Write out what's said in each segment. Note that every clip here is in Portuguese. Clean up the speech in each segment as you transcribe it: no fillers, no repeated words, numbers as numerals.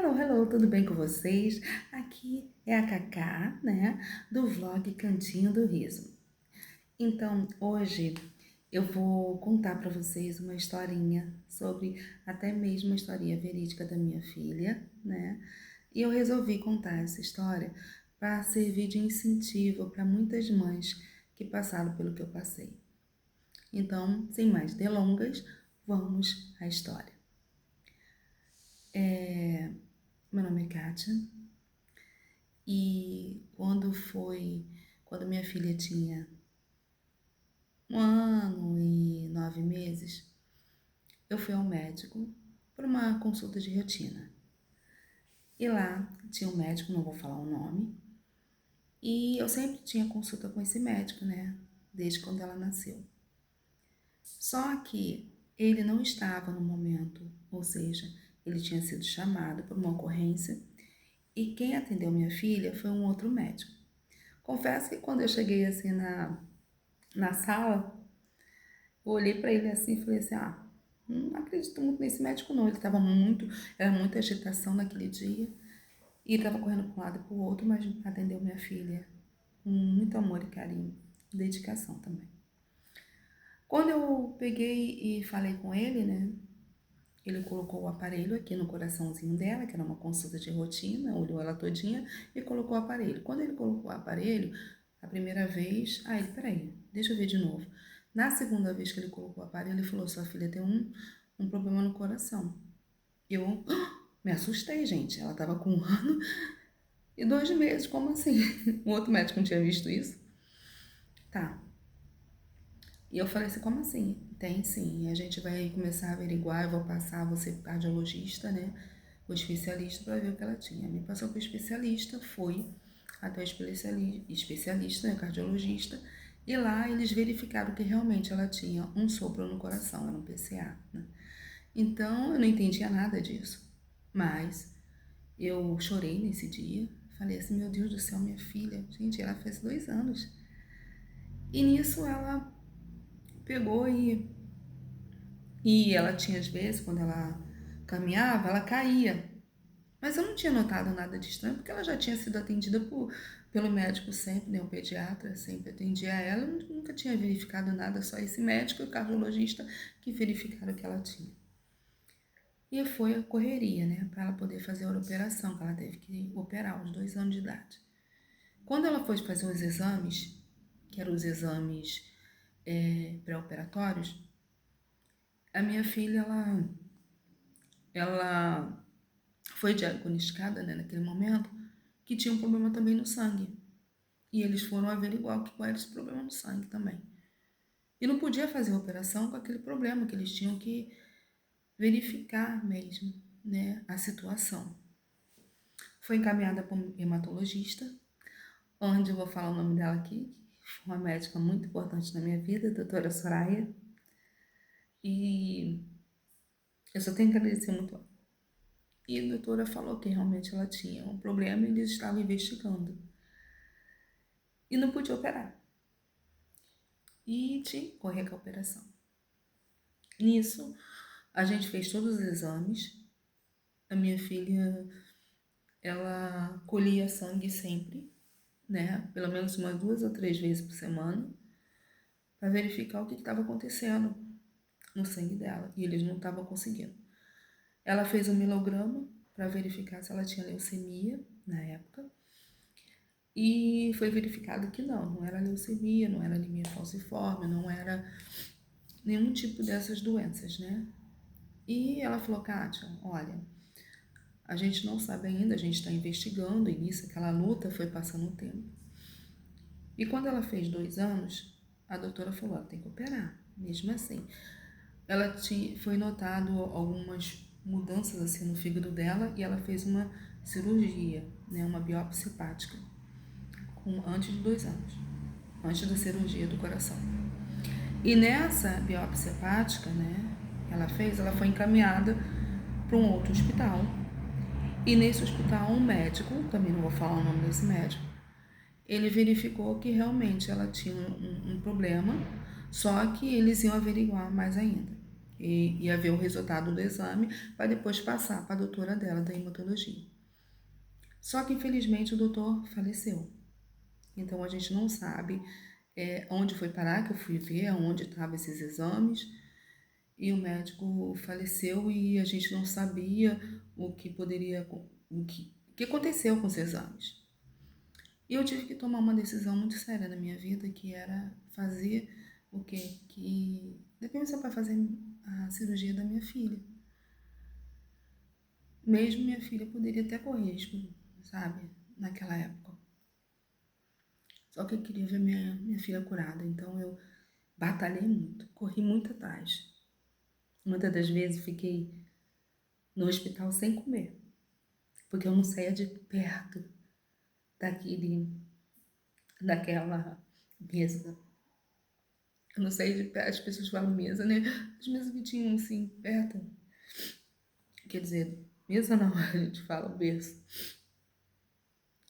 Hello, hello, tudo bem com vocês? Aqui é a Cacá, né, do vlog Cantinho do Riso. Então, hoje eu vou contar para vocês uma historinha sobre até mesmo uma historinha verídica da minha filha, né? E eu resolvi contar essa história para servir de incentivo para muitas mães que passaram pelo que eu passei. Então, sem mais delongas, vamos à história. Meu nome é Kátia. E quando minha filha tinha 1 ano e 9 meses, eu fui ao médico para uma consulta de rotina. E lá tinha um médico, não vou falar o nome, e eu sempre tinha consulta com esse médico, né? Desde quando ela nasceu. Só que ele não estava no momento, ou seja, ele tinha sido chamado por uma ocorrência e quem atendeu minha filha foi um outro médico. Confesso que quando eu cheguei assim na sala, eu olhei para ele assim e falei assim, não acredito muito nesse médico não, era muita agitação naquele dia, e estava correndo para um lado e para o outro, mas atendeu minha filha com muito amor e carinho, dedicação também. Quando eu peguei e falei com ele, né, ele colocou o aparelho aqui no coraçãozinho dela, que era uma consulta de rotina, olhou ela todinha e colocou o aparelho. Quando ele colocou o aparelho, a primeira vez, peraí, deixa eu ver de novo. Na segunda vez que ele colocou o aparelho, ele falou, sua filha tem um problema no coração. Eu me assustei, gente. Ela estava com 1 ano e 2 meses, como assim? O outro médico não tinha visto isso? Tá. E eu falei assim, como assim? Tem sim, a gente vai começar a averiguar, eu vou passar você pro cardiologista, né? O especialista para ver o que ela tinha. Me passou pro especialista, foi até o especialista, né, cardiologista, e lá eles verificaram que realmente ela tinha um sopro no coração, era um PCA, né? Então eu não entendia nada disso, mas eu chorei nesse dia, falei assim, meu Deus do céu, minha filha, gente, ela fez 2 anos. E nisso ela pegou e ela tinha, às vezes, quando ela caminhava, ela caía. Mas eu não tinha notado nada de estranho, porque ela já tinha sido atendida pelo médico sempre, né? O pediatra sempre atendia ela. Eu nunca tinha verificado nada, só esse médico e o cardiologista que verificaram que ela tinha. E foi a correria, né? Para ela poder fazer a operação, que ela teve que operar aos 2 anos de idade. Quando ela foi fazer os exames, que eram os exames pré-operatórios, a minha filha, ela foi diagnosticada, né, naquele momento, que tinha um problema também no sangue. E eles foram averiguar qual era esse problema no sangue também. E não podia fazer a operação com aquele problema, que eles tinham que verificar mesmo, né, a situação. Foi encaminhada para um hematologista, onde eu vou falar o nome dela aqui, que foi uma médica muito importante na minha vida, a doutora Soraya. E eu só tenho que agradecer muito. E a doutora falou que realmente ela tinha um problema e eles estavam investigando. E não podia operar. E tinha que correr com a operação. Nisso, a gente fez todos os exames. A minha filha, ela colhia sangue sempre, né? Pelo menos umas 2 ou 3 vezes por semana, para verificar o que estava acontecendo no sangue dela. E eles não estavam conseguindo. Ela fez um milograma para verificar se ela tinha leucemia na época. E foi verificado que não era leucemia, não era anemia falciforme, não era nenhum tipo dessas doenças, né? E ela falou, Kátia, olha, a gente não sabe ainda, a gente está investigando, e nisso aquela luta foi passando o tempo. E quando ela fez 2 anos, a doutora falou, ela tem que operar, mesmo assim. Foi notado algumas mudanças assim no fígado dela e ela fez uma cirurgia, né, uma biópsia hepática, antes de 2 anos, antes da cirurgia do coração. E nessa biópsia hepática, né, ela foi encaminhada para um outro hospital. E nesse hospital, um médico, também não vou falar o nome desse médico, ele verificou que realmente ela tinha um problema, só que eles iam averiguar mais ainda. e ia ver o resultado do exame para depois passar para a doutora dela da hematologia. Só que infelizmente o doutor faleceu. Então a gente não sabe onde foi parar, que eu fui ver onde estavam esses exames, e o médico faleceu e a gente não sabia o que poderia, o que aconteceu com os exames. E eu tive que tomar uma decisão muito séria na minha vida, que era fazer o quê? Que depois para fazer a cirurgia da minha filha. Mesmo minha filha poderia até correr risco, sabe? Naquela época. Só que eu queria ver minha filha curada, então eu batalhei muito, corri muito atrás. Muitas das vezes fiquei no hospital sem comer, porque eu não saía de perto daquela mesa. Eu não saía de perto, as pessoas falam mesa, né? As mesas que tinham assim, perto. Quer dizer, mesa não, a gente fala berço.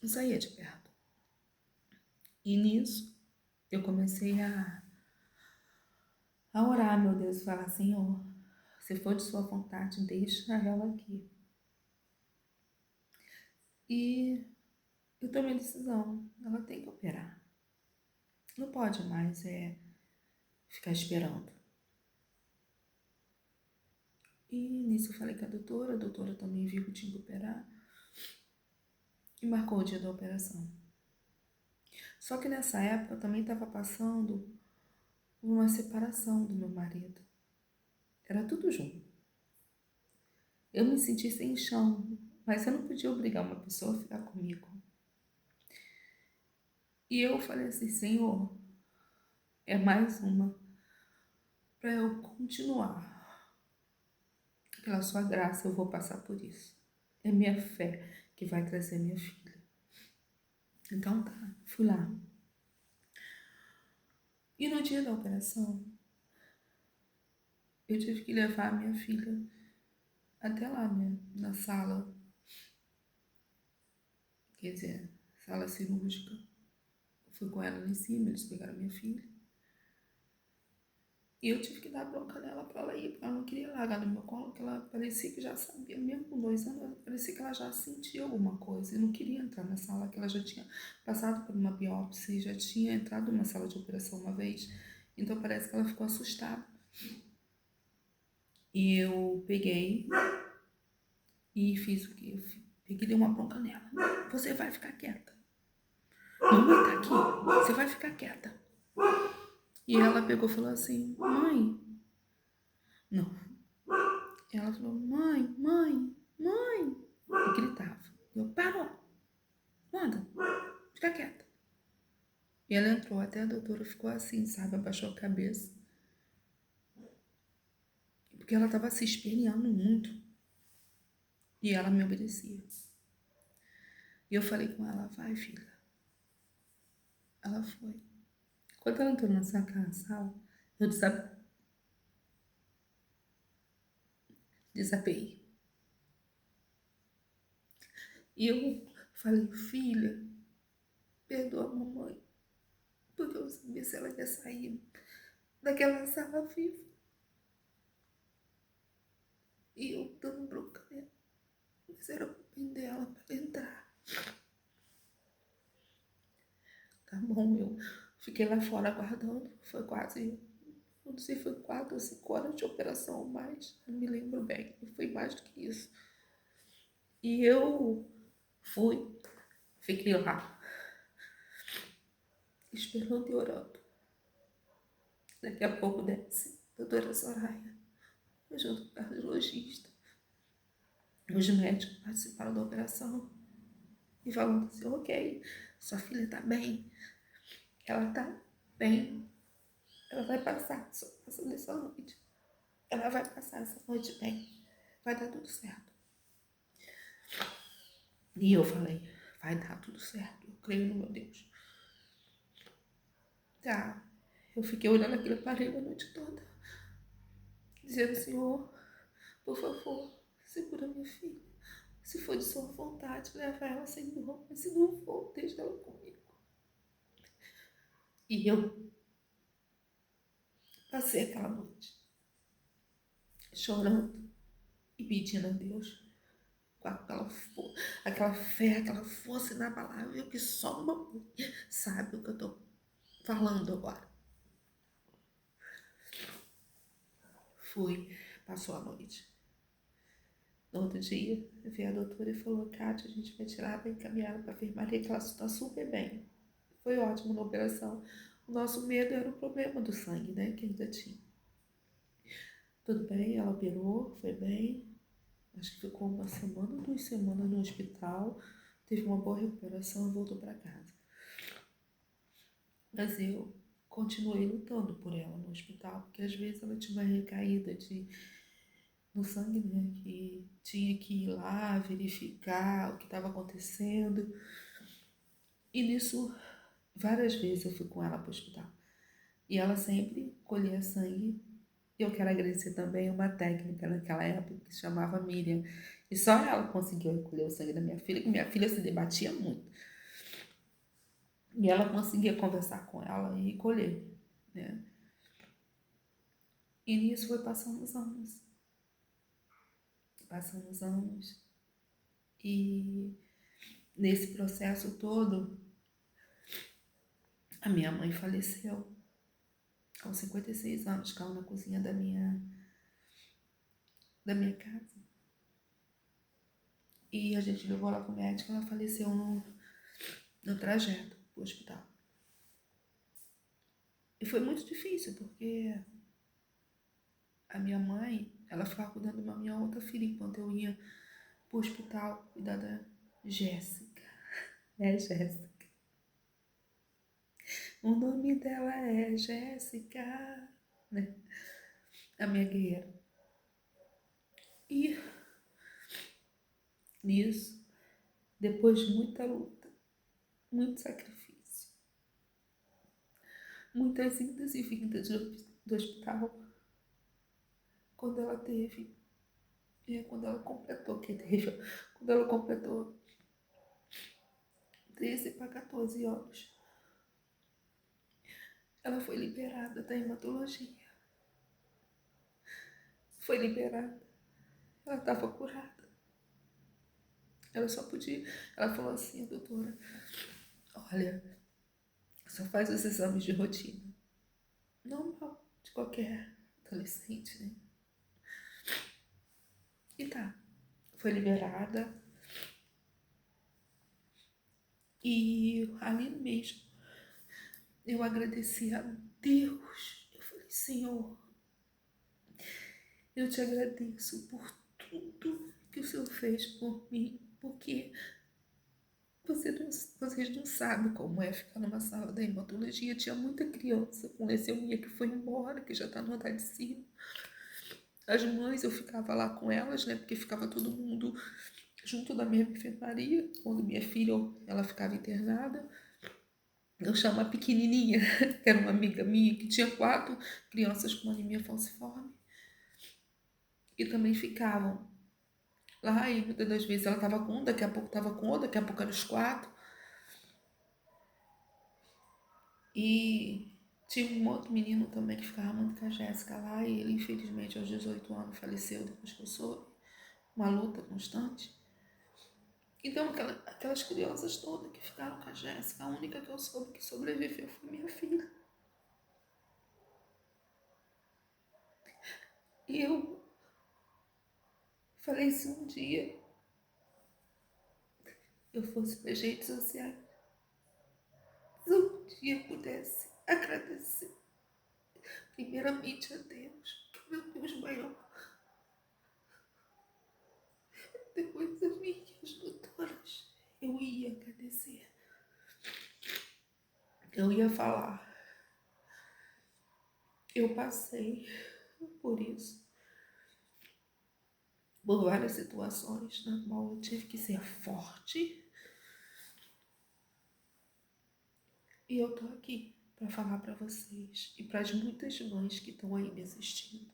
Não saía de perto. E nisso, eu comecei a orar, meu Deus, e falar, Senhor, se for de sua vontade, deixa ela aqui. E eu tomei a decisão, ela tem que operar. Não pode mais ficar esperando. E nisso eu falei com a doutora também viu que tinha que operar e marcou o dia da operação. Só que nessa época eu também estava passando por uma separação do meu marido. Era tudo junto. Eu me senti sem chão, mas eu não podia obrigar uma pessoa a ficar comigo. E eu falei assim, Senhor, é mais uma para eu continuar. Pela sua graça eu vou passar por isso. É minha fé que vai trazer minha filha. Então tá, fui lá. E no dia da operação, eu tive que levar a minha filha até lá, né, na sala, quer dizer, sala cirúrgica. Fui com ela lá em cima, eles pegaram minha filha. E eu tive que dar bronca nela pra ela ir, porque ela não queria largar do meu colo, porque ela parecia que já sabia, mesmo com 2 anos, parecia que ela já sentia alguma coisa e não queria entrar na sala, que ela já tinha passado por uma biópsia e já tinha entrado numa sala de operação uma vez. Então parece que ela ficou assustada. E eu peguei e fiz o que? Eu peguei e dei uma bronca nela. Você vai ficar quieta. Mamãe tá aqui, você vai ficar quieta. E ela pegou e falou assim, mãe. Não. Ela falou, mãe, mãe, mãe. E gritava. Eu, parou. Manda, fica quieta. E ela entrou, até a doutora ficou assim, sabe? Abaixou a cabeça. Porque ela tava se esperneando muito. E ela me obedecia. E eu falei com ela, vai, filha. Ela foi. Quando ela entrou na sala, eu desabei. E eu falei, filha, perdoa a mamãe, porque eu não sabia se ela ia sair daquela sala viva. E eu dando bronca nela, mas era o bem dela para entrar. Tá bom, eu fiquei lá fora aguardando, foi quase, não sei, foi 4 ou 5 horas de operação, mas não me lembro bem, foi mais do que isso. E eu fiquei lá, esperando e orando. Daqui a pouco desce a doutora Soraya, junto com o cardiologista. Os médicos participaram da operação e falando assim, ok, sua filha tá bem, ela tá bem, ela vai passar, só passa dessa noite. Ela vai passar essa noite bem, vai dar tudo certo. E eu falei, vai dar tudo certo, eu creio no meu Deus. Tá, eu fiquei olhando aquele aparelho a noite toda, dizendo, Senhor, por favor, segura minha filha. Se for de sua vontade, leva ela, Senhor, mas se não for, deixa ela comigo. E eu passei aquela noite chorando e pedindo a Deus com aquela fé, aquela força inabalável que só uma mãe sabe o que eu tô falando agora. Fui, passou a noite. No outro dia, veio a doutora e falou: Kátia, a gente vai tirar, vai encaminhar para a enfermaria, que ela está super bem. Foi ótimo na operação. O nosso medo era o problema do sangue, né, que ainda tinha. Tudo bem, ela operou, foi bem. Acho que ficou uma semana, 2 semanas no hospital. Teve uma boa recuperação e voltou para casa. Mas eu continuei lutando por ela no hospital, porque às vezes ela tinha uma recaída no sangue, né? Que tinha que ir lá verificar o que estava acontecendo. E nisso, várias vezes eu fui com ela para o hospital. E ela sempre colhia sangue. E eu quero agradecer também uma técnica naquela época que se chamava Miriam. E só ela conseguiu recolher o sangue da minha filha, que minha filha se debatia muito. E ela conseguia conversar com ela e colher, né? E nisso foi passando os anos. Passando os anos. E nesse processo todo, a minha mãe faleceu aos 56 anos, caiu na cozinha da minha casa. E a gente levou ela pro médico, ela faleceu no trajeto pro hospital. E foi muito difícil, porque a minha mãe, ela ficava cuidando da minha outra filha enquanto eu ia pro hospital cuidar da Jéssica. É Jéssica. O nome dela é Jéssica, né? A minha guerreira. E nisso, depois de muita luta, muito sacrifício, muitas indas e vindas do hospital, quando ela teve, quando ela completou, quando ela completou 13 para 14 anos, ela foi liberada da hematologia. Foi liberada. Ela estava curada. Ela só podia. Ela falou assim, doutora, olha, só faz os exames de rotina. Normal, de qualquer adolescente, né? E tá. Foi liberada. E ali mesmo, eu agradeci a Deus. Eu falei, Senhor, eu te agradeço por tudo que o Senhor fez por mim, porque vocês não sabem como é ficar numa sala da hematologia. Tinha muita criança com leucemia que foi embora, que já está no andar de cima. As mães, eu ficava lá com elas, né? Porque ficava todo mundo junto da mesma enfermaria. Quando minha filha, ela ficava internada. Eu chamo a pequenininha, que era uma amiga minha, que tinha 4 crianças com anemia falciforme. E também ficavam lá, e muitas das vezes ela estava com um, daqui a pouco estava com outro, daqui a pouco eram os 4. E tinha um outro menino também que ficava muito com a Jéssica lá, e ele infelizmente aos 18 anos faleceu depois que eu soube. Uma luta constante. Então aquelas crianças todas que ficaram com a Jéssica, a única que eu soube que sobreviveu foi minha filha. E eu falei, se um dia eu fosse para as redes sociais, se um dia pudesse agradecer primeiramente a Deus, meu Deus maior, depois a mim e as doutoras, eu ia agradecer. Eu ia falar. Eu passei por isso, por várias situações na qual eu tive que ser forte. E eu tô aqui para falar para vocês e para as muitas mães que estão aí me assistindo.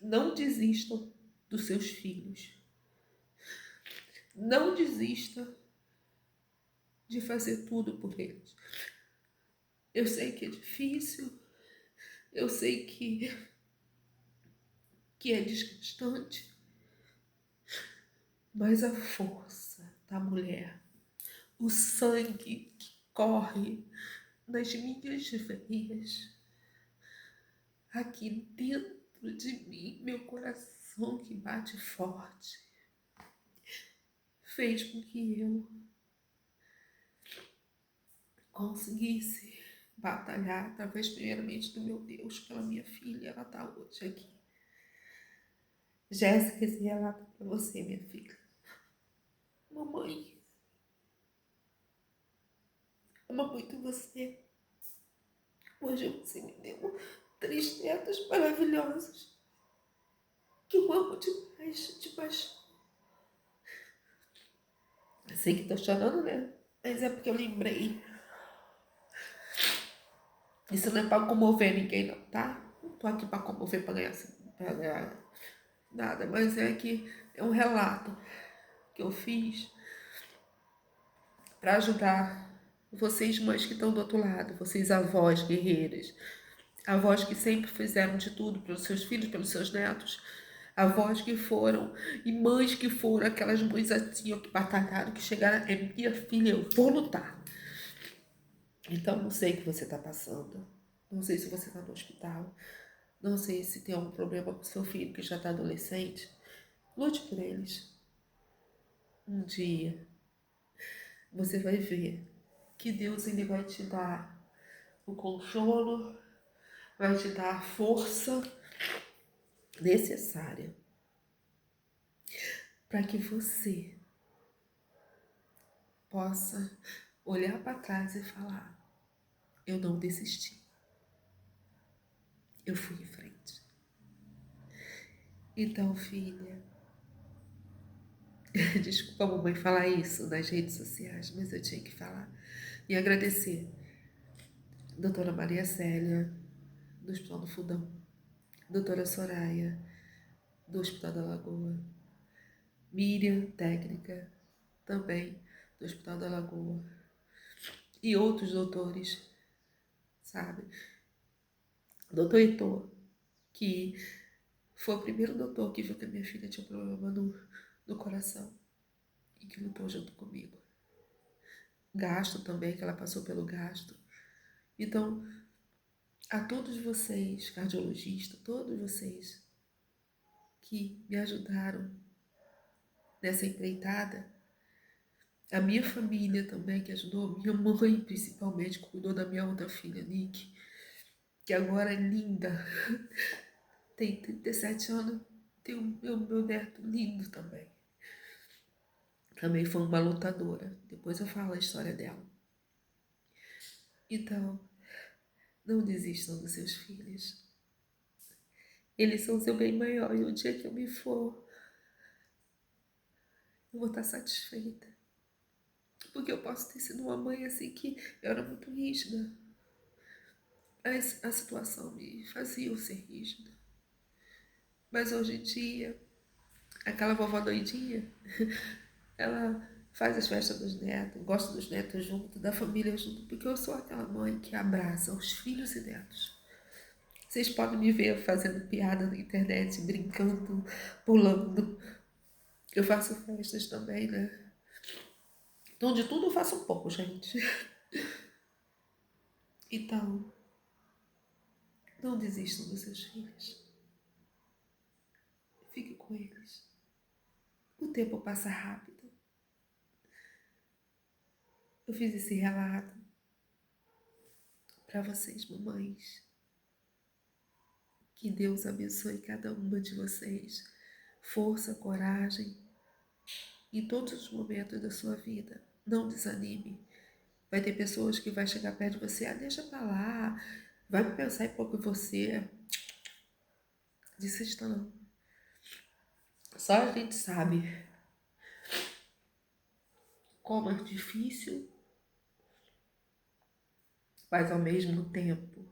Não desistam dos seus filhos. Não desista de fazer tudo por eles. Eu sei que é difícil. Eu sei que que é desgastante, mas a força da mulher, o sangue que corre nas minhas veias, aqui dentro de mim, meu coração que bate forte, fez com que eu conseguisse batalhar através, primeiramente, do meu Deus, pela minha filha. Ela está hoje aqui. Jéssica, esse relato para você, minha filha. Mamãe ama muito você. Hoje você me deu 3 netos maravilhosos que eu amo demais, demais. Eu sei que tô chorando, né? Mas é porque eu lembrei. Isso não é pra comover ninguém, não, tá? Não tô aqui pra comover, pra ganhar nada. Mas é que é um relato que eu fiz pra ajudar vocês, mães que estão do outro lado, vocês avós guerreiras, avós que sempre fizeram de tudo pelos seus filhos, pelos seus netos, avós que foram e mães que foram, aquelas mães assim, ó, que batalharam, que chegaram, é minha filha, eu vou lutar. Então, não sei o que você está passando, não sei se você está no hospital, não sei se tem algum problema com seu filho que já está adolescente. Lute por eles. Um dia você vai ver que Deus ele vai te dar o consolo, vai te dar a força necessária para que você possa olhar para trás e falar: eu não desisti, eu fui em frente. Então, filha, desculpa a mamãe falar isso nas redes sociais, mas eu tinha que falar. E agradecer doutora Maria Célia, do Hospital do Fundão, doutora Soraya, do Hospital da Lagoa, Miriam, técnica, também do Hospital da Lagoa, e outros doutores, sabe? Doutor Heitor, que foi o primeiro doutor que viu que a minha filha tinha um problema no coração e que lutou junto comigo. Gasto também, que ela passou pelo gasto. Então, a todos vocês, cardiologistas, todos vocês que me ajudaram nessa empreitada, a minha família também que ajudou, minha mãe principalmente, que cuidou da minha outra filha, Nick, que agora é linda, tem 37 anos, tem o meu neto lindo também. Também foi uma lutadora, depois eu falo a história dela. Então, não desistam dos seus filhos. Eles são o seu bem maior e o dia que eu me for, eu vou estar satisfeita. Porque eu posso ter sido uma mãe assim que eu era muito rígida. Mas a situação me fazia eu ser rígida. Mas hoje em dia, aquela vovó doidinha, ela faz as festas dos netos, gosta dos netos junto, da família junto, porque eu sou aquela mãe que abraça os filhos e netos. Vocês podem me ver fazendo piada na internet, brincando, pulando. Eu faço festas também, né? Então, de tudo eu faço um pouco, gente. Então, não desistam dos seus filhos. Fique com eles. O tempo passa rápido. Eu fiz esse relato para vocês, mamães. Que Deus abençoe cada uma de vocês. Força, coragem em todos os momentos da sua vida. Não desanime. Vai ter pessoas que vai chegar perto de você, deixa pra lá, vai pensar em pouco em você. Desista não. Só a gente sabe como é difícil, mas ao mesmo tempo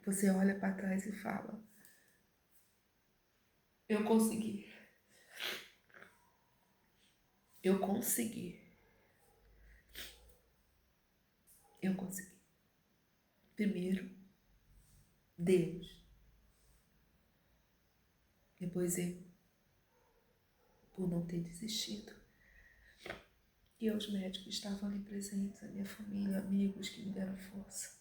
você olha para trás e fala: eu consegui. Eu consegui. Eu consegui. Primeiro, Deus. depois eu, por não ter desistido. E aos médicos que estavam ali presentes, a minha família, amigos que me deram força.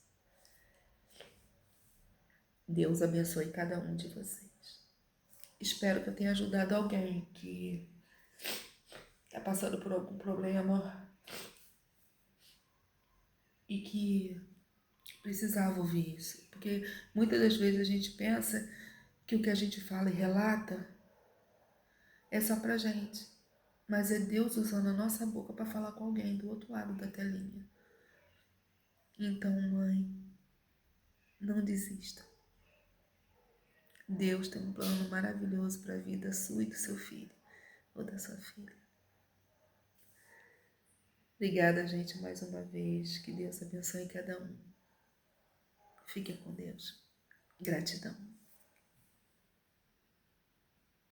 Deus abençoe cada um de vocês. Espero que eu tenha ajudado alguém que está passando por algum problema e que precisava ouvir isso. Porque muitas das vezes a gente pensa que o que a gente fala e relata é só pra gente. Mas é Deus usando a nossa boca para falar com alguém do outro lado da telinha. Então, mãe, não desista. Deus tem um plano maravilhoso para a vida sua e do seu filho ou da sua filha. Obrigada, gente, mais uma vez. Que Deus abençoe cada um. Fiquem com Deus. Gratidão.